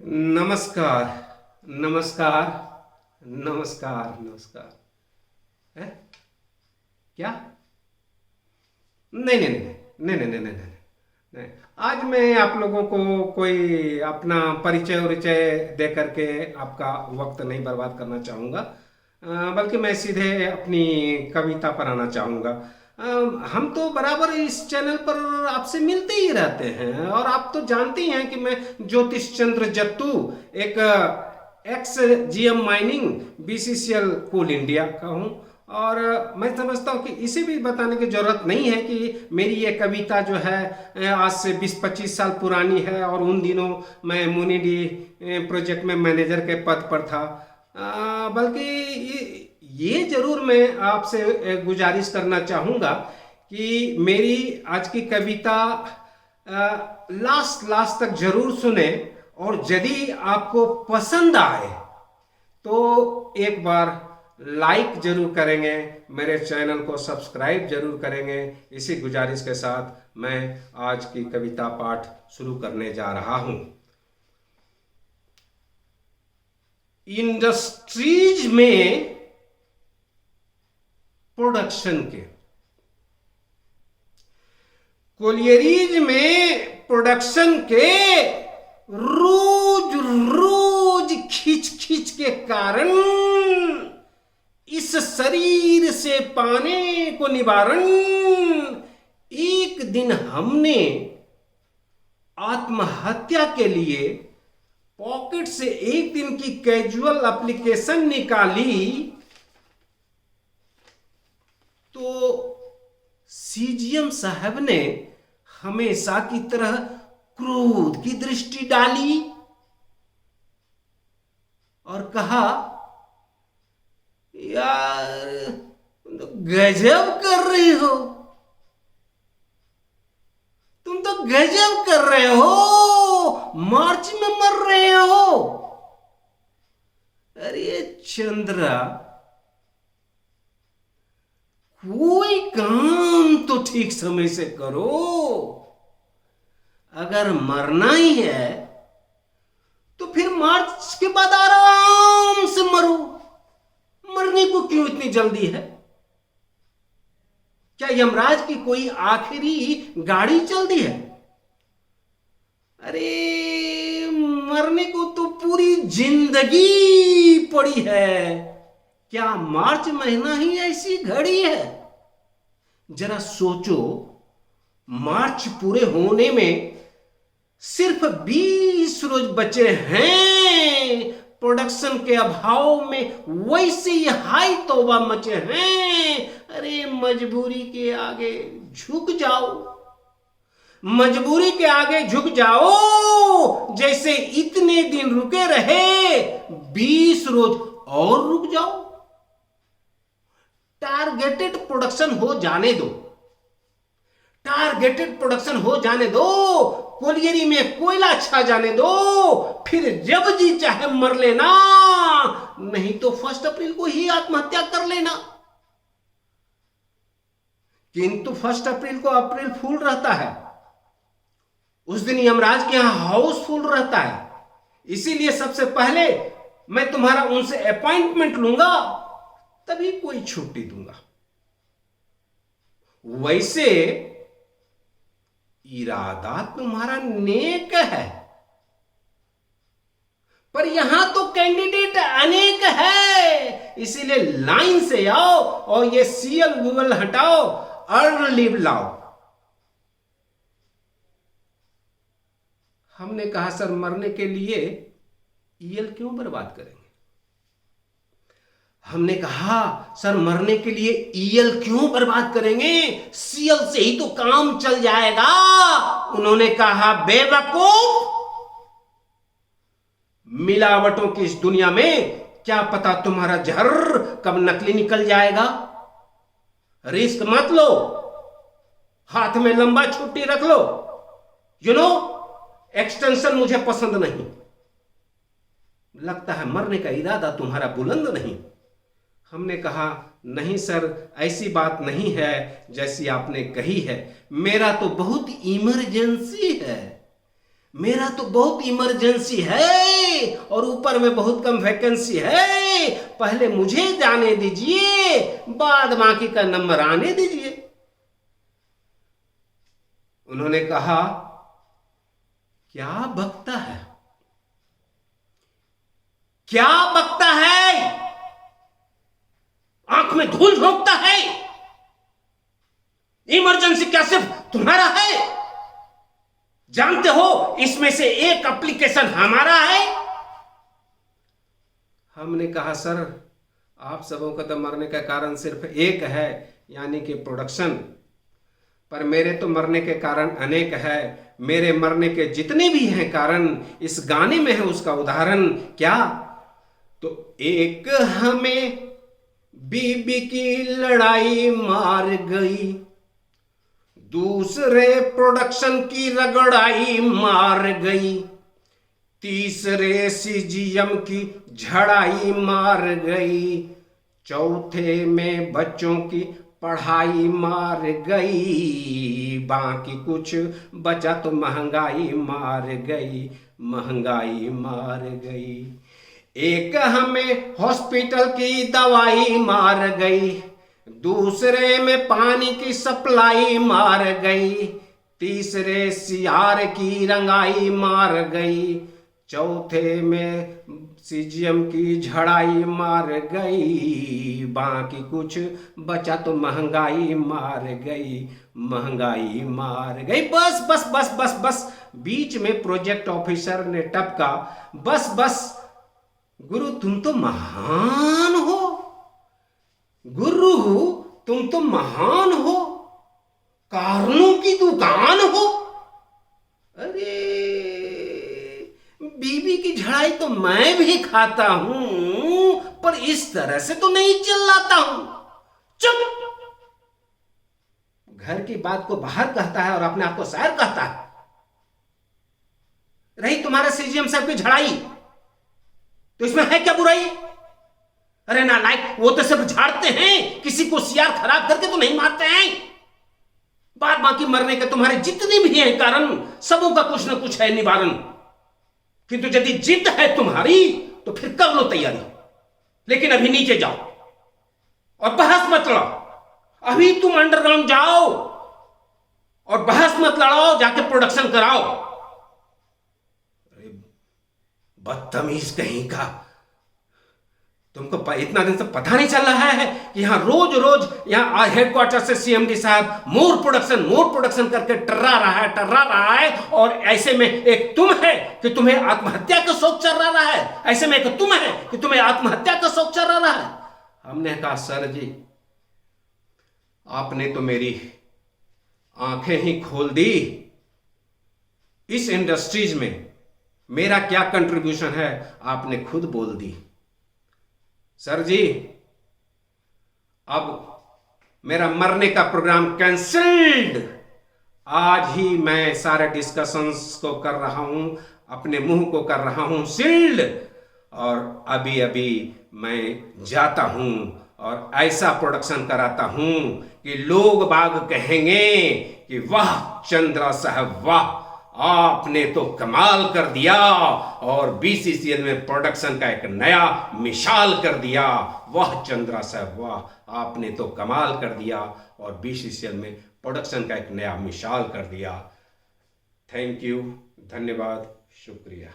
नमस्कार। नमस्कार। नमस्कार। नमस्कार। है क्या? नहीं नहीं नहीं नहीं नहीं नहीं नहीं नहीं नहीं। आज मैं आप लोगों को कोई अपना परिचय उरिचय दे करके आपका वक्त नहीं बर्बाद करना चाहूँगा, बल्कि मैं सीधे अपनी कविता पर आना चाहूँगा। हम तो बराबर इस चैनल पर आपसे मिलते ही रहते हैं और आप तो जानते ही हैं कि मैं ज्योतिष चंद्र जत्तू एक एक्स जीएम माइनिंग बीसीसीएल कोल इंडिया का हूँ। और मैं समझता हूँ कि इसे भी बताने की जरूरत नहीं है कि मेरी ये कविता जो है आज से 20-25 साल पुरानी है और उन दिनों मैं मुनिडी प्रोजेक्ट में मैनेजर के पद पर था। बल्कि ये जरूर मैं आपसे गुजारिश करना चाहूँगा कि मेरी आज की कविता लास्ट लास्ट तक जरूर सुने और यदि आपको पसंद आए तो एक बार लाइक जरूर करेंगे, मेरे चैनल को सब्सक्राइब जरूर करेंगे। इसी गुजारिश के साथ मैं आज की कविता पाठ शुरू करने जा रहा हूं। इंडस्ट्रीज में प्रोडक्शन के, कोलियरीज में प्रोडक्शन के रोज रोज खींच खींच के कारण इस शरीर से पाने को निवारण एक दिन हमने आत्महत्या के लिए पॉकेट से एक दिन की कैजुअल एप्लीकेशन निकाली तो सीजीएम साहब ने हमेशा की तरह क्रोध की दृष्टि डाली और कहा, यार तुम तो गजब कर रहे हो, तुम तो गजब कर रहे हो, मार्च में मर रहे हो। अरे चंद्रा, कोई काम तो ठीक समय से करो। अगर मरना ही है तो फिर मार्च के बाद आराम से मरो। मरने को क्यों इतनी जल्दी है? क्या यमराज की कोई आखिरी गाड़ी चल दी है? अरे मरने को तो पूरी जिंदगी पड़ी है। क्या मार्च महीना ही ऐसी घड़ी है? जरा सोचो, मार्च पूरे होने में सिर्फ 20 रोज बचे हैं। प्रोडक्शन के अभाव में वैसे ही हाई तौबा मचे हैं। अरे मजबूरी के आगे झुक जाओ, मजबूरी के आगे झुक जाओ। जैसे इतने दिन रुके रहे, 20 रोज और रुक जाओ। टारगेटेड प्रोडक्शन हो जाने दो, टारगेटेड प्रोडक्शन हो जाने दो। कोलियरी में कोयला छा जाने दो, फिर जब जी चाहे मर लेना, नहीं तो 1 अप्रैल को ही आत्महत्या कर लेना। किंतु 1 अप्रैल को अप्रैल फूल रहता है, उस दिन यमराज के यहां हाउसफुल रहता है। इसीलिए सबसे पहले मैं तुम्हारा उनसे अपॉइंटमेंट लूंगा, तभी कोई छुट्टी दूंगा। वैसे इरादा तुम्हारा नेक है, पर यहां तो कैंडिडेट अनेक है। इसीलिए लाइन से आओ और ये सीएल गूगल हटाओ, अर्न लीव लाओ। हमने कहा, सर मरने के लिए ईएल क्यों बर्बाद करेंगे? हमने कहा, सर मरने के लिए ईएल क्यों बर्बाद करेंगे, सीएल से ही तो काम चल जाएगा। उन्होंने कहा, बेवकूफ, मिलावटों की इस दुनिया में क्या पता तुम्हारा जहर कब नकली निकल जाएगा। रिस्क मत लो, हाथ में लंबा छुट्टी रख लो। एक्सटेंशन मुझे पसंद नहीं। लगता है मरने का इरादा तुम्हारा बुलंद नहीं। हमने कहा, नहीं सर, ऐसी बात नहीं है जैसी आपने कही है। मेरा तो बहुत इमरजेंसी है। मेरा तो बहुत इमरजेंसी है और ऊपर में बहुत कम वैकेंसी है, पहले मुझे जाने दीजिए, बाद बाकी का नंबर आने दीजिए। उन्होंने कहा, क्या बकता है, क्या बकता है, आंख में धूल झोंकता है, इमरजेंसी क्या सिर्फ तुम्हारा है? जानते हो इसमें से एक एप्लीकेशन हमारा है। हमने कहा, सर आप सबों का तो मरने का कारण सिर्फ एक है, यानी कि प्रोडक्शन, पर मेरे तो मरने के कारण अनेक है। मेरे मरने के जितने भी हैं कारण इस गाने में है उसका उदाहरण। क्या? तो एक हमें बीबी की लड़ाई मार गई, दूसरे प्रोडक्शन की रगड़ाई मार गई, तीसरे सीजीएम की झड़ाई मार गई, चौथे में बच्चों की पढ़ाई मार गई, बाकी कुछ बचा तो महंगाई मार गई, महंगाई मार गई। एक हमें हॉस्पिटल की दवाई मार गई, दूसरे में पानी की सप्लाई मार गई, तीसरे सियार की रंगाई मार गई, चौथे में सीजीएम की झड़ाई मार गई, बाकी कुछ बचा तो महंगाई मार गई, महंगाई मार गई। बस बस बस बस बस। बीच में प्रोजेक्ट ऑफिसर ने टपका, बस बस गुरु तुम तो महान हो, गुरु तुम तो महान हो, कारणों की दुकान हो। अरे बीबी की झड़ाई तो मैं भी खाता हूं, पर इस तरह से तो नहीं चिल्लाता हूं। चुप! घर की बात को बाहर कहता है और अपने आप को शायर कहता है। रही तुम्हारे सीजीएम साहब की झड़ाई, तो इसमें है क्या बुराई? अरे नालायक, वो तो सिर्फ झाड़ते हैं, किसी को सियार खराब करके तो नहीं मारते हैं। बाद बाकी मरने के तुम्हारे जितने भी हैं कारण, सबों का कुछ ना कुछ है निवारण। किंतु यदि जिद है तुम्हारी तो फिर कर लो तैयारी, लेकिन अभी नीचे जाओ और बहस मत लड़ाओ। अभी तुम अंडरग्राउंड जाओ और बहस मत लड़ाओ, जाके प्रोडक्शन कराओ। अरे बदतमीज कहीं का, तुमको इतना दिन से पता नहीं चल रहा है कि यहां रोज रोज यहां हेडक्वार्टर से सीएमडी साहब मोर प्रोडक्शन करके टर्रा रहा है, और ऐसे में एक तुम है कि तुम्हें आत्महत्या का शौक चल रहा है, ऐसे में एक तुम है कि तुम्हें आत्महत्या का शौक चल रहा है। हमने कहा, सर जी आपने तो मेरी आंखें ही खोल दी। इस इंडस्ट्रीज में मेरा क्या कंट्रीब्यूशन है आपने खुद बोल दी। सर जी अब मेरा मरने का प्रोग्राम कैंसल्ड। आज ही मैं सारे डिस्कशंस को कर रहा हूं, अपने मुंह को कर रहा हूं सील्ड, और अभी अभी मैं जाता हूं और ऐसा प्रोडक्शन कराता हूं कि लोग बाग कहेंगे कि वाह चंद्रा साहब वाह, आपने तो कमाल कर दिया, और बीसीसीएल में प्रोडक्शन का एक नया मिसाल कर दिया। वाह चंद्रा साहब वाह, आपने तो कमाल कर दिया और बीसीसीएल में प्रोडक्शन का एक नया मिसाल कर दिया। थैंक यू, धन्यवाद, शुक्रिया।